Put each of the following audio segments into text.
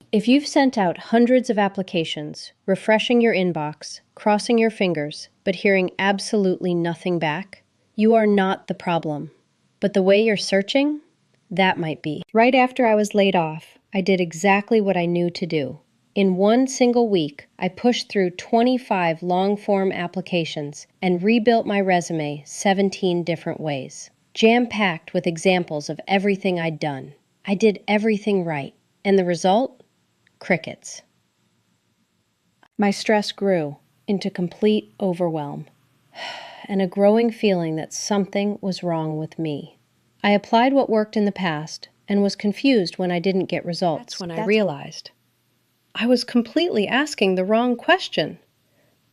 If you've sent out hundreds of applications, refreshing your inbox, crossing your fingers, but hearing absolutely nothing back, you are not the problem. But the way you're searching, that might be. Right after I was laid off, I did exactly what I knew to do. In one single week, I pushed through 25 long-form applications and rebuilt my resume 17 different ways, jam-packed with examples of everything I'd done. I did everything right, and the result? Crickets. My stress grew into complete overwhelm and a growing feeling that something was wrong with me. I applied what worked in the past and was confused when I didn't get results. That's when I realized I was completely asking the wrong question.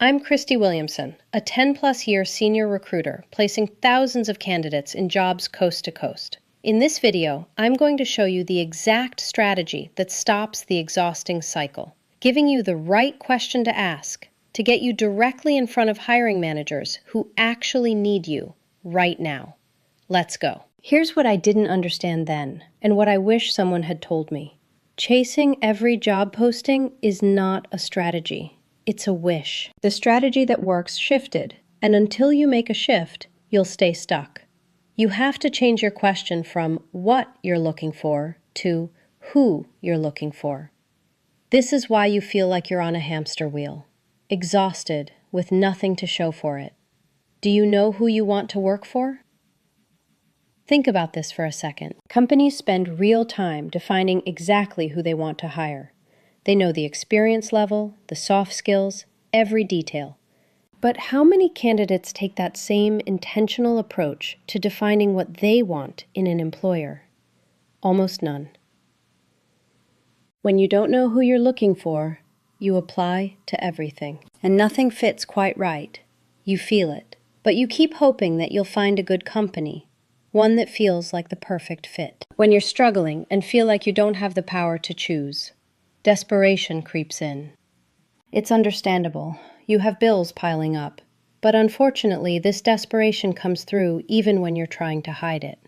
I'm Christy Williamson, a 10-plus year senior recruiter, placing thousands of candidates in jobs coast to coast. In this video, I'm going to show you the exact strategy that stops the exhausting cycle, giving you the right question to ask to get you directly in front of hiring managers who actually need you right now. Let's go. Here's what I didn't understand then, and what I wish someone had told me. Chasing every job posting is not a strategy. It's a wish. The strategy that works shifted, and until you make a shift, you'll stay stuck. You have to change your question from what you're looking for to who you're looking for. This is why you feel like you're on a hamster wheel, exhausted with nothing to show for it. Do you know who you want to work for? Think about this for a second. Companies spend real time defining exactly who they want to hire. They know the experience level, the soft skills, every detail. But how many candidates take that same intentional approach to defining what they want in an employer? Almost none. When you don't know who you're looking for, you apply to everything. And nothing fits quite right. You feel it. But you keep hoping that you'll find a good company, one that feels like the perfect fit. When you're struggling and feel like you don't have the power to choose, desperation creeps in. It's understandable. You have bills piling up. But unfortunately, this desperation comes through even when you're trying to hide it.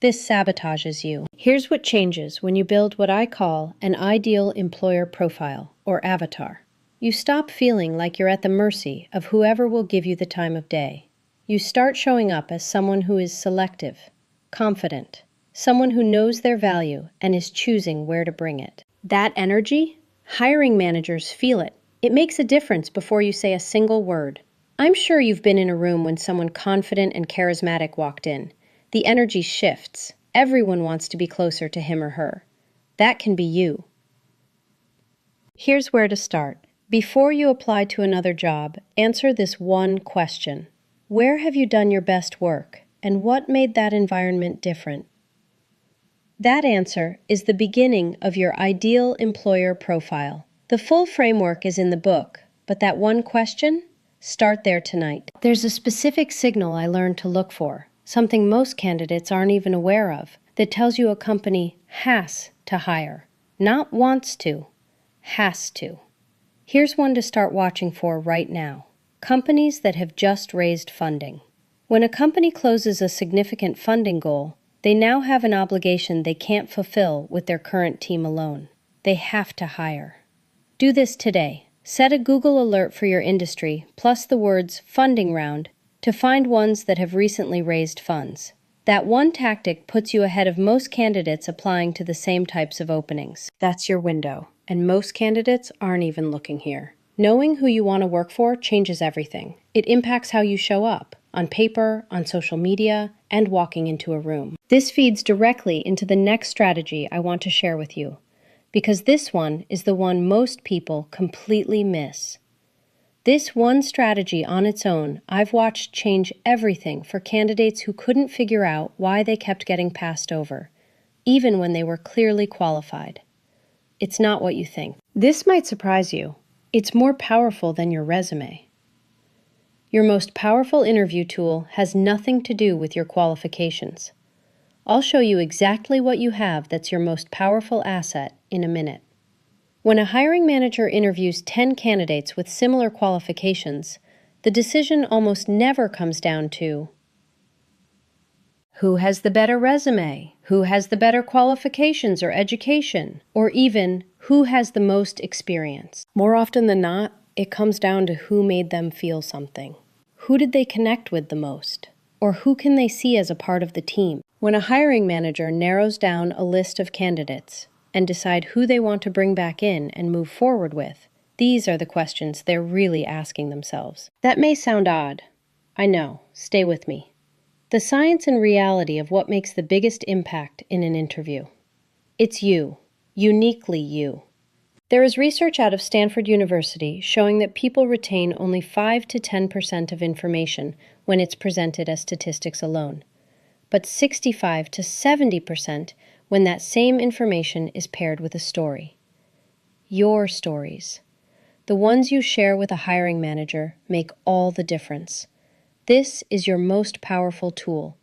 This sabotages you. Here's what changes when you build what I call an ideal employer profile, or avatar. You stop feeling like you're at the mercy of whoever will give you the time of day. You start showing up as someone who is selective, confident, someone who knows their value and is choosing where to bring it. That energy? Hiring managers feel it. It makes a difference before you say a single word. I'm sure you've been in a room when someone confident and charismatic walked in. The energy shifts. Everyone wants to be closer to him or her. That can be you. Here's where to start. Before you apply to another job, answer this one question. Where have you done your best work, and what made that environment different? That answer is the beginning of your ideal employer profile. The full framework is in the book, but that one question? Start there tonight. There's a specific signal I learned to look for, something most candidates aren't even aware of, that tells you a company has to hire. Not wants to, has to. Here's one to start watching for right now. Companies that have just raised funding. When a company closes a significant funding goal, they now have an obligation they can't fulfill with their current team alone. They have to hire. Do this today. Set a Google alert for your industry, plus the words funding round, to find ones that have recently raised funds. That one tactic puts you ahead of most candidates applying to the same types of openings. That's your window, and most candidates aren't even looking here. Knowing who you want to work for changes everything. It impacts how you show up, on paper, on social media, and walking into a room. This feeds directly into the next strategy I want to share with you, because this one is the one most people completely miss. This one strategy on its own, I've watched change everything for candidates who couldn't figure out why they kept getting passed over, even when they were clearly qualified. It's not what you think. This might surprise you. It's more powerful than your resume. Your most powerful interview tool has nothing to do with your qualifications. I'll show you exactly what you have that's your most powerful asset in a minute. When a hiring manager interviews 10 candidates with similar qualifications, the decision almost never comes down to who has the better resume, who has the better qualifications or education, or even who has the most experience. More often than not, it comes down to who made them feel something. Who did they connect with the most? Or who can they see as a part of the team? When a hiring manager narrows down a list of candidates and decide who they want to bring back in and move forward with, these are the questions they're really asking themselves. That may sound odd. I know. Stay with me. The science and reality of what makes the biggest impact in an interview. It's you, uniquely you. There is research out of Stanford University showing that people retain only 5 to 10% of information when it's presented as statistics alone, but 65 to 70% when that same information is paired with a story. Your stories, the ones you share with a hiring manager, make all the difference. This is your most powerful tool,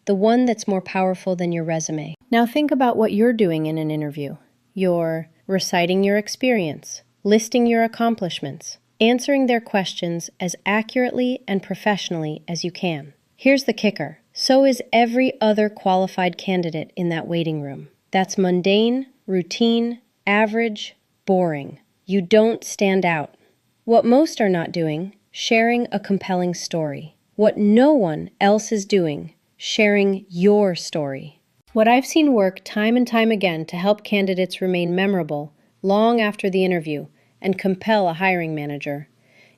the one that's more powerful than your resume. Now think about what you're doing in an interview. You're reciting your experience, listing your accomplishments, answering their questions as accurately and professionally as you can. Here's the kicker. So is every other qualified candidate in that waiting room. That's mundane, routine, average, boring. You don't stand out. What most are not doing, sharing a compelling story. What no one else is doing, sharing your story. What I've seen work time and time again to help candidates remain memorable long after the interview and compel a hiring manager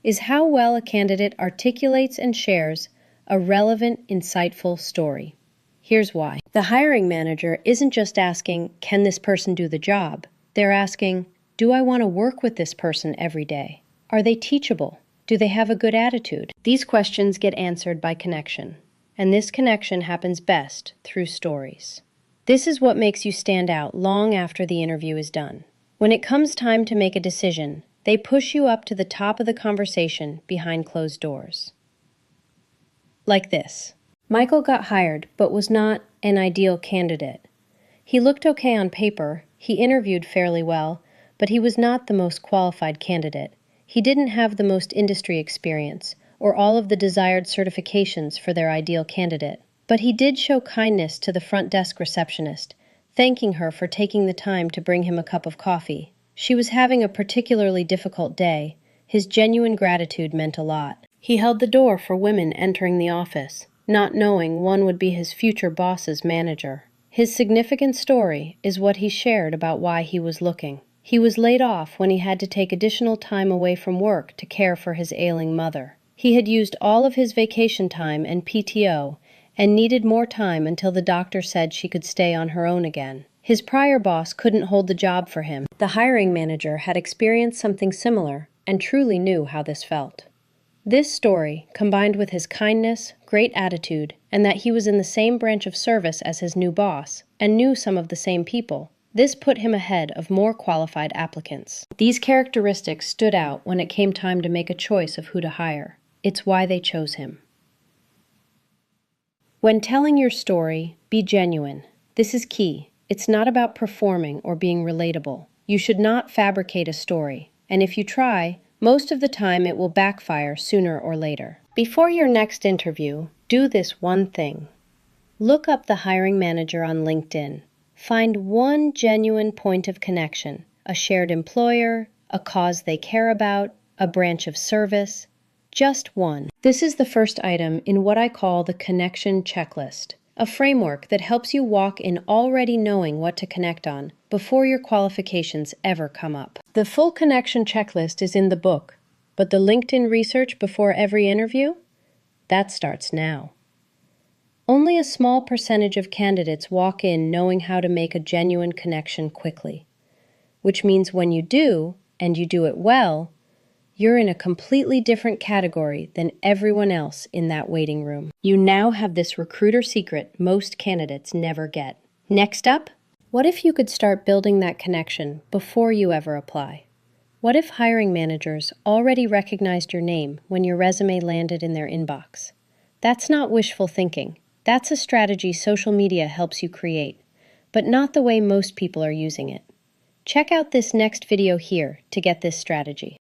is how well a candidate articulates and shares a relevant, insightful story. Here's why. The hiring manager isn't just asking, can this person do the job? They're asking, do I want to work with this person every day? Are they teachable? Do they have a good attitude? These questions get answered by connection, and this connection happens best through stories. This is what makes you stand out long after the interview is done. When it comes time to make a decision, they push you up to the top of the conversation behind closed doors. Like this. Michael got hired, but was not an ideal candidate. He looked okay on paper, he interviewed fairly well, but he was not the most qualified candidate. He didn't have the most industry experience or all of the desired certifications for their ideal candidate. But he did show kindness to the front desk receptionist, thanking her for taking the time to bring him a cup of coffee. She was having a particularly difficult day. His genuine gratitude meant a lot. He held the door for women entering the office, not knowing one would be his future boss's manager. His significant story is what he shared about why he was looking. He was laid off when he had to take additional time away from work to care for his ailing mother. He had used all of his vacation time and PTO and needed more time until the doctor said she could stay on her own again. His prior boss couldn't hold the job for him. The hiring manager had experienced something similar and truly knew how this felt. This story, combined with his kindness, great attitude, and that he was in the same branch of service as his new boss and knew some of the same people, this put him ahead of more qualified applicants. These characteristics stood out when it came time to make a choice of who to hire. It's why they chose him. When telling your story, be genuine. This is key. It's not about performing or being relatable. You should not fabricate a story, and if you try, most of the time it will backfire sooner or later. Before your next interview, do this one thing. Look up the hiring manager on LinkedIn. Find one genuine point of connection, a shared employer, a cause they care about, a branch of service. Just one. This is the first item in what I call the connection checklist, a framework that helps you walk in already knowing what to connect on before your qualifications ever come up. The full connection checklist is in the book, but the LinkedIn research before every interview? That starts now. Only a small percentage of candidates walk in knowing how to make a genuine connection quickly, which means when you do, and you do it well, you're in a completely different category than everyone else in that waiting room. You now have this recruiter secret most candidates never get. Next up, what if you could start building that connection before you ever apply? What if hiring managers already recognized your name when your resume landed in their inbox? That's not wishful thinking. That's a strategy social media helps you create, but not the way most people are using it. Check out this next video here to get this strategy.